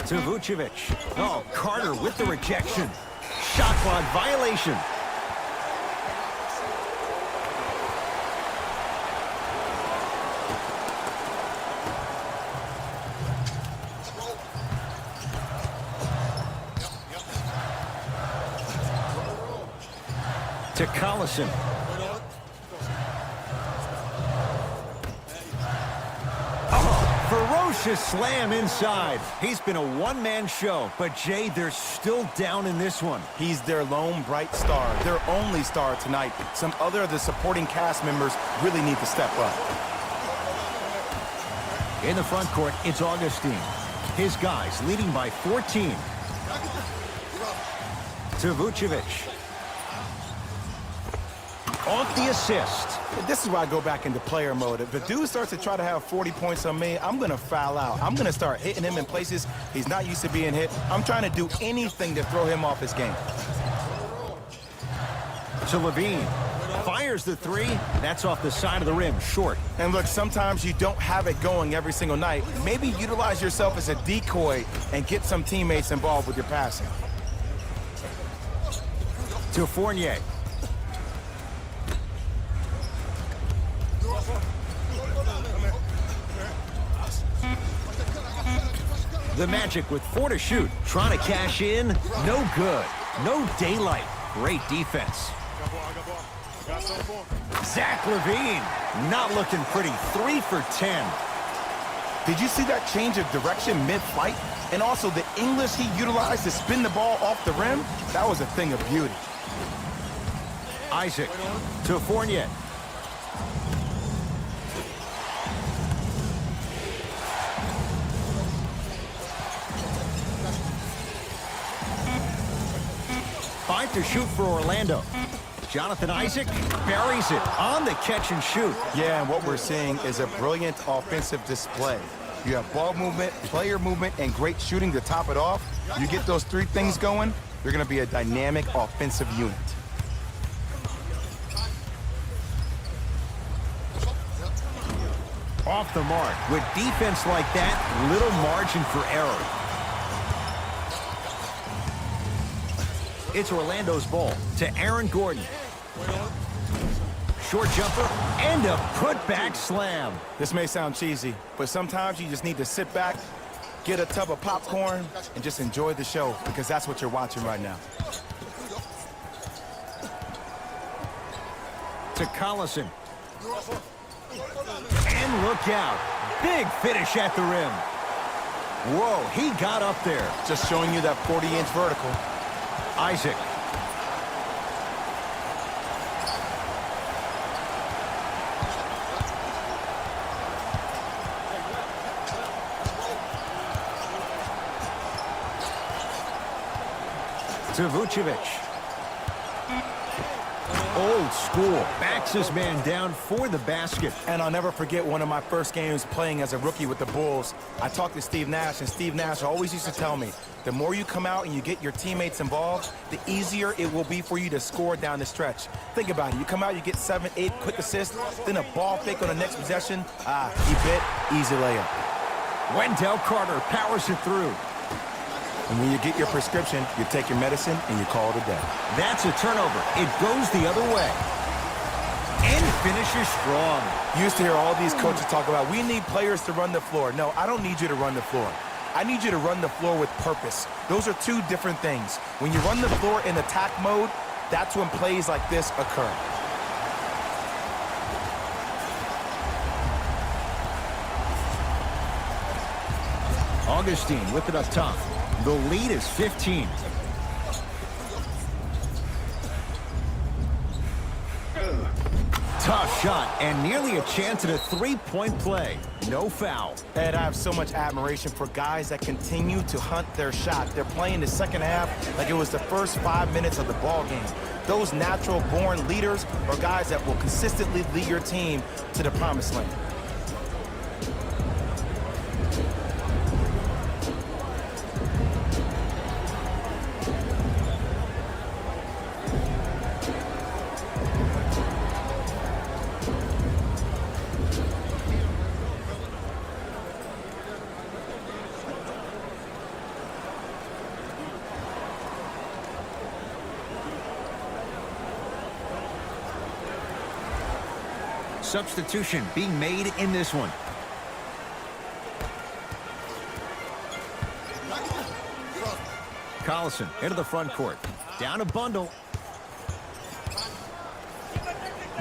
A: To Vucevic. Oh, Carter with the rejection. Shot clock violation. To Collison. Ferocious slam inside. He's been a one-man show, but Jay, they're still down in this one.
B: He's their lone bright star, their only star tonight. Some other of the supporting cast members really need to step up.
A: In the front court, it's Augustine. His guys leading by 14. To Vucevic. Off the assist.
B: This is why I go back into player mode. If the dude starts to try to have 40 points on me, I'm going to foul out. I'm going to start hitting him in places he's not used to being hit. I'm trying to do anything to throw him off his game.
A: To LaVine. Fires the three. That's off the side of the rim, short.
B: And look, sometimes you don't have it going every single night. Maybe utilize yourself as a decoy and get some teammates involved with your passing.
A: To Fournier. The Magic with 4 to shoot. Trying to cash in. No good. No daylight. Great defense. Zach LaVine, not looking pretty. 3 for 10.
B: Did you see that change of direction mid-flight? And also the English he utilized to spin the ball off the rim? That was a thing of beauty.
A: Isaac to Fournier. Five to shoot for Orlando. Jonathan Isaac buries it on the catch and shoot.
B: Yeah, and what we're seeing is a brilliant offensive display. You have ball movement, player movement, and great shooting to top it off. You get those three things going, you're going to be a dynamic offensive unit.
A: Off the mark. With defense like that, little margin for error. It's Orlando's ball to Aaron Gordon. Short jumper and a putback slam.
B: This may sound cheesy, but sometimes you just need to sit back, get a tub of popcorn, and just enjoy the show, because that's what you're watching right now.
A: To Collison. And look out. Big finish at the rim. Whoa, he got up there.
B: Just showing you that 40-inch vertical.
A: Isaac. To Vucevic. Old school. Backs his man down for the basket.
B: And I'll never forget one of my first games playing as a rookie with the Bulls. I talked to Steve Nash, and Steve Nash always used to tell me, the more you come out and you get your teammates involved, the easier it will be for you to score down the stretch. Think about it. You come out, you get 7, 8 quick assists, then a ball fake on the next possession. He bit, easy layup.
A: Wendell Carter powers it through.
B: And when you get your prescription, you take your medicine and you call it a day.
A: That's a turnover. It goes the other way. And finishes strong.
B: You used to hear all these coaches talk about, we need players to run the floor. No, I don't need you to run the floor. I need you to run the floor with purpose. Those are two different things. When you run the floor in attack mode, that's when plays like this occur.
A: Augustine with it up top. The lead is 15. Tough shot and nearly a chance at a three-point play. No foul.
B: Ed, I have so much admiration for guys that continue to hunt their shot. They're playing the second half like it was the first 5 minutes of the ball game. Those natural-born leaders are guys that will consistently lead your team to the promised land.
A: Substitution being made in this one. Collison into the front court. Down a bundle.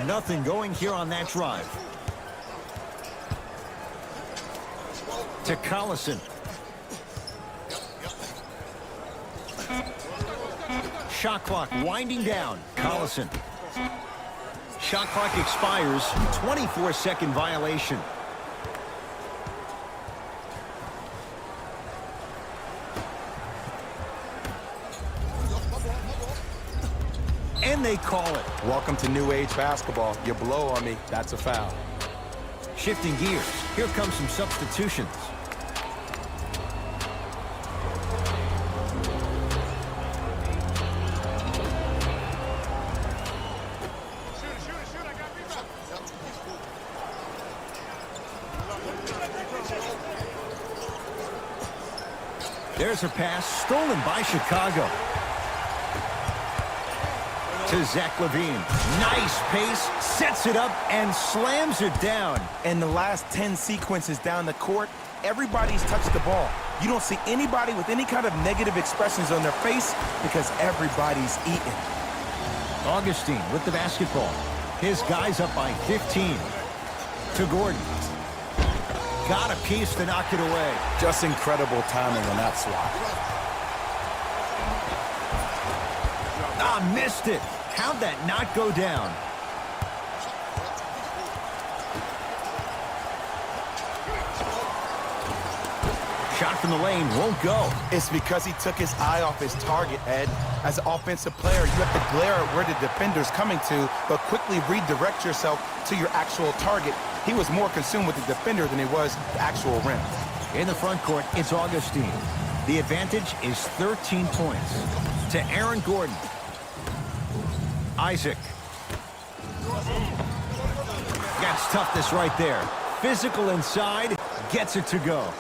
A: Nothing going here on that drive. To Collison. Shot clock winding down. Collison. Shot clock expires. 24-second violation. And they call it.
B: Welcome to new age basketball. You blow on me, that's a foul.
A: Shifting gears. Here comes some substitutions. There's a pass stolen by Chicago. To Zach LaVine. Nice pace, sets it up, and slams it down.
B: In the last 10 sequences down the court, everybody's touched the ball. You don't see anybody with any kind of negative expressions on their face because everybody's eating.
A: Augustine with the basketball. His guy's up by 15. To Gordon. Got a piece to knock it away.
B: Just incredible timing on that swat.
A: Ah, missed it. How'd that not go down? Shot from the lane won't go.
B: It's because he took his eye off his target, Ed. As an offensive player, you have to glare at where the defender's coming to, but quickly redirect yourself to your actual target. He was more consumed with the defender than he was the actual rim.
A: In the front court, it's Augustine. The advantage is 13 points. To Aaron Gordon. Isaac. That's toughness right there. Physical inside, gets it to go.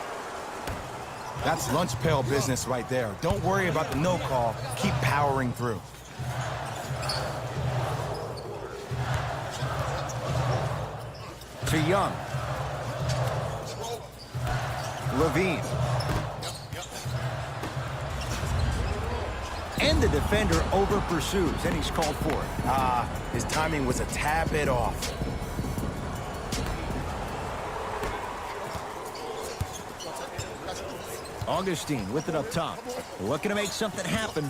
B: That's lunch pail business right there. Don't worry about the no call. Keep powering through.
A: To Young. Levine. And the defender over pursues, and he's called for it.
B: His timing was a tad bit off.
A: Augustine with it up top. Looking to make something happen.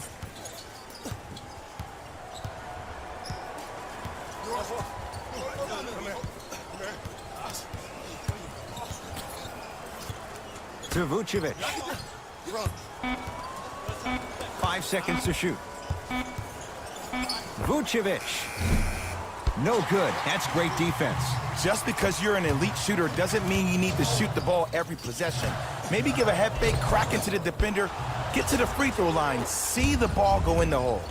A: To Vucevic. 5 seconds to shoot. Vucevic. No good. That's great defense.
B: Just because you're an elite shooter doesn't mean you need to shoot the ball every possession. Maybe give a head fake, crack into the defender, get to the free throw line, see the ball go in the hole.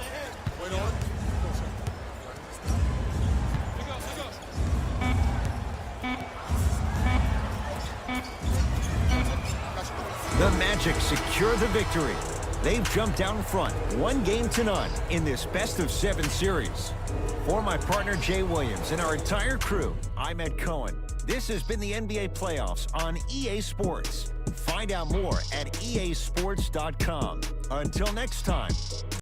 A: The Magic secure the victory. They've jumped out in front, 1-0 in this best-of-7 series. For my partner, Jay Williams, and our entire crew, I'm Ed Cohen. This has been the NBA Playoffs on EA Sports. Find out more at easports.com. Until next time.